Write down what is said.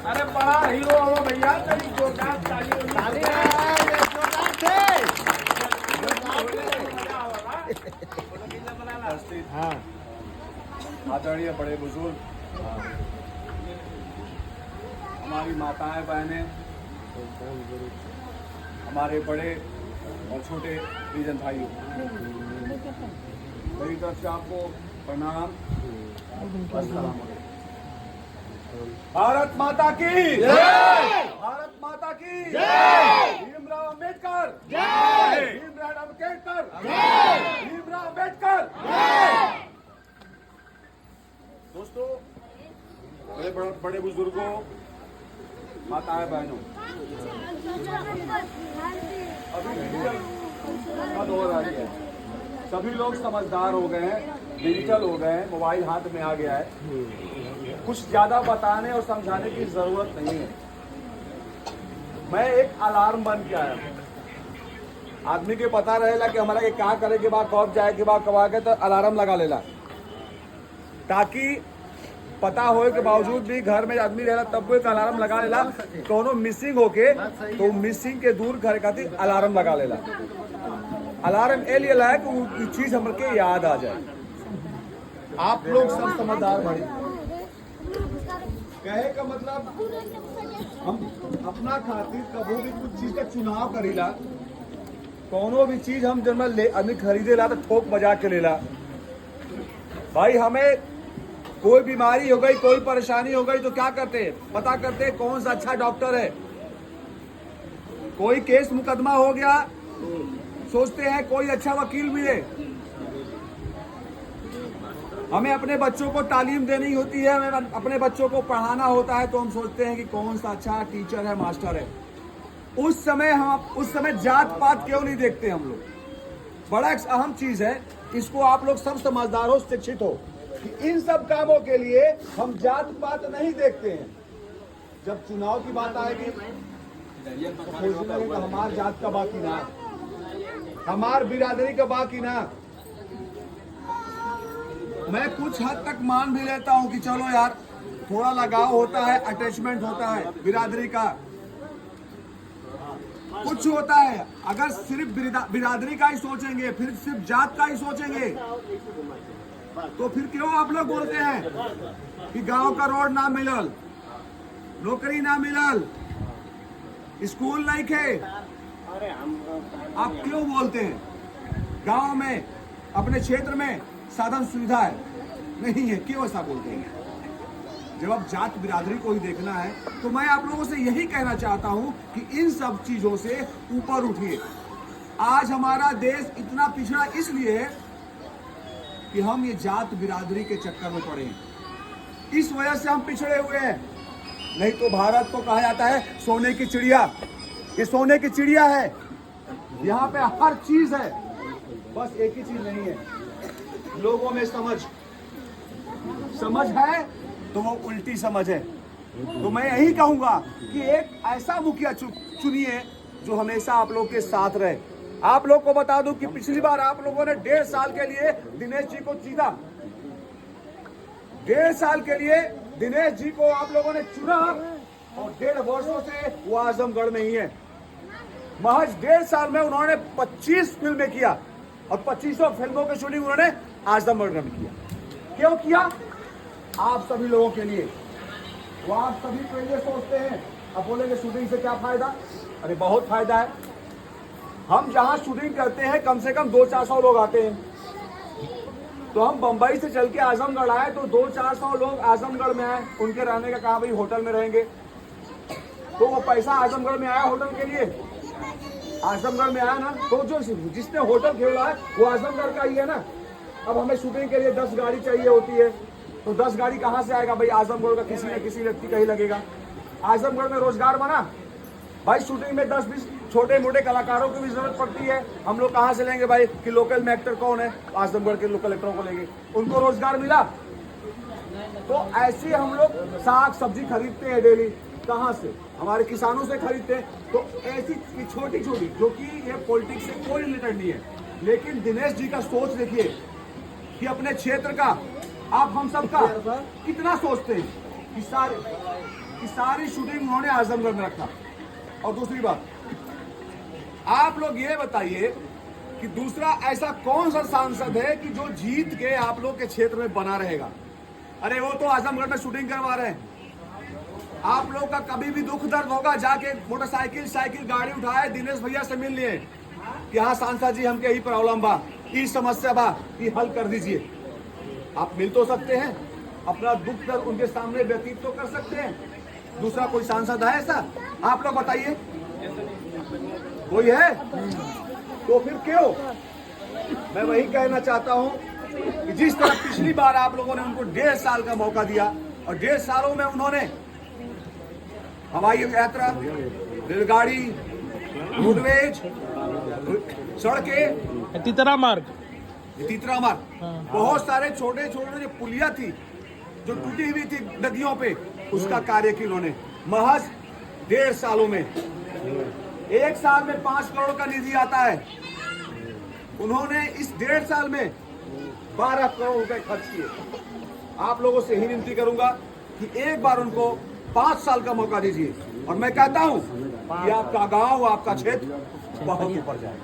अरे बड़ा हीरो हो भैया, तेरी जोरदार ताली हाँ आदरणीय बड़े बुजुर्ग, हमारी माताएं बहनें, हमारे बड़े और छोटे परिजन भाइयों, मेरी तरफ से आपको प्रणाम। अस्सलाम वालेकुम। भारत माता की जय, भारत माता की जय, भीमराव अम्बेडकर जय, भीमराव अम्बेडकर जय, भीमराव अम्बेडकर जय। दोस्तों, बड़े बड़े बुजुर्गों, माताएं बहनों, अभी डिजिटल का दौर आ गया है। सभी लोग समझदार हो गए हैं, डिजिटल हो गए हैं, मोबाइल हाथ में आ गया है। कुछ ज्यादा बताने और समझाने की जरूरत नहीं है। मैं एक अलार्म बन के आया हूं। आदमी के पता रहेला कि हमारा के क्या करे के बाद, कब जाए के बाद, कब आके, तो अलार्म लगा लेला, ताकि पता हो के बावजूद भी घर में आदमी रहेला तब कोई अलार्म लगा लेला। कोनो मिसिंग होके तो मिसिंग के दूर करे खातिर अलार्म लगा लेला। अलार्म ए लिए लाए कि वो चीज हमके याद आ जाए। आप लोग सब समझदार बने, कहे का मतलब हम अपना खातिर कभी भी कुछ चीज का चुनाव करीला। कोनो भी चीज हम जब आदमी खरीदे ला तो ठोक बजा के लेला। भाई हमें कोई बीमारी हो गई, कोई परेशानी हो गई तो क्या करते हैं, पता करते हैं कौन सा अच्छा डॉक्टर है। कोई केस मुकदमा हो गया, सोचते हैं कोई अच्छा वकील मिले। हमें अपने बच्चों को तालीम देनी होती है, हमें अपने बच्चों को पढ़ाना होता है, तो हम सोचते हैं कि कौन सा अच्छा टीचर है, मास्टर है। उस समय जात पात क्यों नहीं देखते हम लोग। बड़ा एक अहम चीज है, इसको आप लोग सब समझदार हो, शिक्षित हो कि इन सब कामों के लिए हम जात पात नहीं देखते हैं। जब चुनाव की बात आएगी तो हमार जात का बाकी ना, हमार बिरादरी का बाकी ना। मैं कुछ हद तक मान भी लेता हूं कि चलो यार, थोड़ा लगाव होता है, अटैचमेंट होता है बिरादरी का, कुछ होता है। अगर सिर्फ बिरादरी का ही सोचेंगे, फिर सिर्फ जात का ही सोचेंगे, तो फिर क्यों आप लोग बोलते हैं कि गांव का रोड ना मिलल, नौकरी ना मिलल, स्कूल नहीं थे। आप क्यों बोलते हैं गांव में, अपने क्षेत्र में साधन सुविधा है नहीं है, क्यों ऐसा बोलते हैं? जब आप जात बिरादरी को ही देखना है तो मैं आप लोगों से यही कहना चाहता हूं कि इन सब चीजों से ऊपर उठिए। आज हमारा देश इतना पिछड़ा इसलिए है कि हम ये जात बिरादरी के चक्कर में पड़े हैं। इस वजह से हम पिछड़े हुए हैं। नहीं तो भारत को कहा जाता है सोने की चिड़िया। ये सोने की चिड़िया है, यहाँ पे हर चीज है, बस एक ही चीज नहीं है, लोगों में समझ है तो वो उल्टी समझ है। तो मैं यही कहूंगा कि एक ऐसा मुखिया चुनिए जो हमेशा आप लोग के साथ रहे। आप लोग को बता दूं कि पिछली बार आप लोगों ने 1.5 साल के लिए दिनेश जी को जीता। 1.5 साल के लिए दिनेश जी को आप लोगों ने चुना और 1.5 वर्षों से वो आजमगढ़ में ही है। महज 1.5 साल में उन्होंने 25 फिल्में किया और 25 फिल्मों की शूटिंग उन्होंने आजमगढ़ में किया। क्यों किया? आप सभी लोगों के लिए। वो आप सभी के लिए सोचते हैं, अब बोलेंगे शूटिंग से क्या फायदा? अरे बहुत फायदा है। हम जहां शूटिंग करते हैं कम से कम 200-400 लोग आते हैं। तो हम बंबई से चल के आजमगढ़ आए तो 200-400 लोग आजमगढ़ में आए, उनके रहने का कहा भाई होटल में रहेंगे, तो वो पैसा आजमगढ़ में आया होटल के लिए, आजमगढ़ में आया ना, तो जो जिसने होटल खेला है वो आजमगढ़ का ही है ना। अब हमें शूटिंग के लिए 10 गाड़ी चाहिए होती है, तो 10 गाड़ी कहाँ से आएगा भाई? आजमगढ़ का किसी न किसी व्यक्ति का ही लगेगा। आजमगढ़ में रोजगार बना भाई, शूटिंग में 10-20 छोटे मोटे कलाकारों की भी जरूरत पड़ती है। हम लोग कहाँ से लेंगे भाई कि लोकल में एक्टर कौन है? आजमगढ़ के लोकल एक्टरों को लेंगे, उनको रोजगार मिला। तो ऐसे हम लोग साग सब्जी खरीदते हैं डेली, कहाँ से? हमारे किसानों से खरीदते हैं। तो ऐसी छोटी छोटी, जो कि ये पॉलिटिक्स से कोई रिलेटेड नहीं है, लेकिन दिनेश जी का सोच देखिए कि अपने क्षेत्र का, आप हम सब का कितना सोचते हैं। कि सारी शूटिंग उन्होंने आजमगढ़ में रखा। और दूसरी बात, आप लोग ये बताइए कि दूसरा ऐसा कौन सा सांसद है कि जो जीत के आप लोग के क्षेत्र में बना रहेगा? अरे वो तो आजमगढ़ में शूटिंग करवा रहे हैं। आप लोग का कभी भी दुख दर्द होगा, जाके मोटरसाइकिल साइकिल गाड़ी उठाए दिनेश भैया से मिल लिए कि हाँ सांसद जी हमके यही प्रॉब्लम बा, ई समस्या बा, ये हल कर दीजिए। आप मिल तो सकते हैं, अपना दुख दर्द उनके सामने व्यतीत तो कर सकते हैं। दूसरा कोई सांसद है ऐसा? आप लोग बताइए, कोई है? तो फिर क्यों? मैं वही कहना चाहता हूं कि जिस तरह पिछली बार आप लोगों ने उनको 1.5 साल का मौका दिया और 1.5 सालों में उन्होंने हवाई यात्रा, रेलगाड़ी, रोडवेज, सड़कें, तीतरा मार्ग, बहुत सारे छोटे छोटे जो पुलिया थी जो टूटी हुई थी नदियों पे, उसका कार्य किया उन्होंने महज 1.5 सालों में। 1 साल में 5 करोड़ का निधि आता है, उन्होंने इस 1.5 साल में 12 करोड़ रुपए खर्च किए। आप लोगों से ही विनती करूंगा कि एक बार उनको 5 साल का मौका दीजिए और मैं कहता हूं कि आपका गांव, आपका क्षेत्र बहुत ऊपर जाए।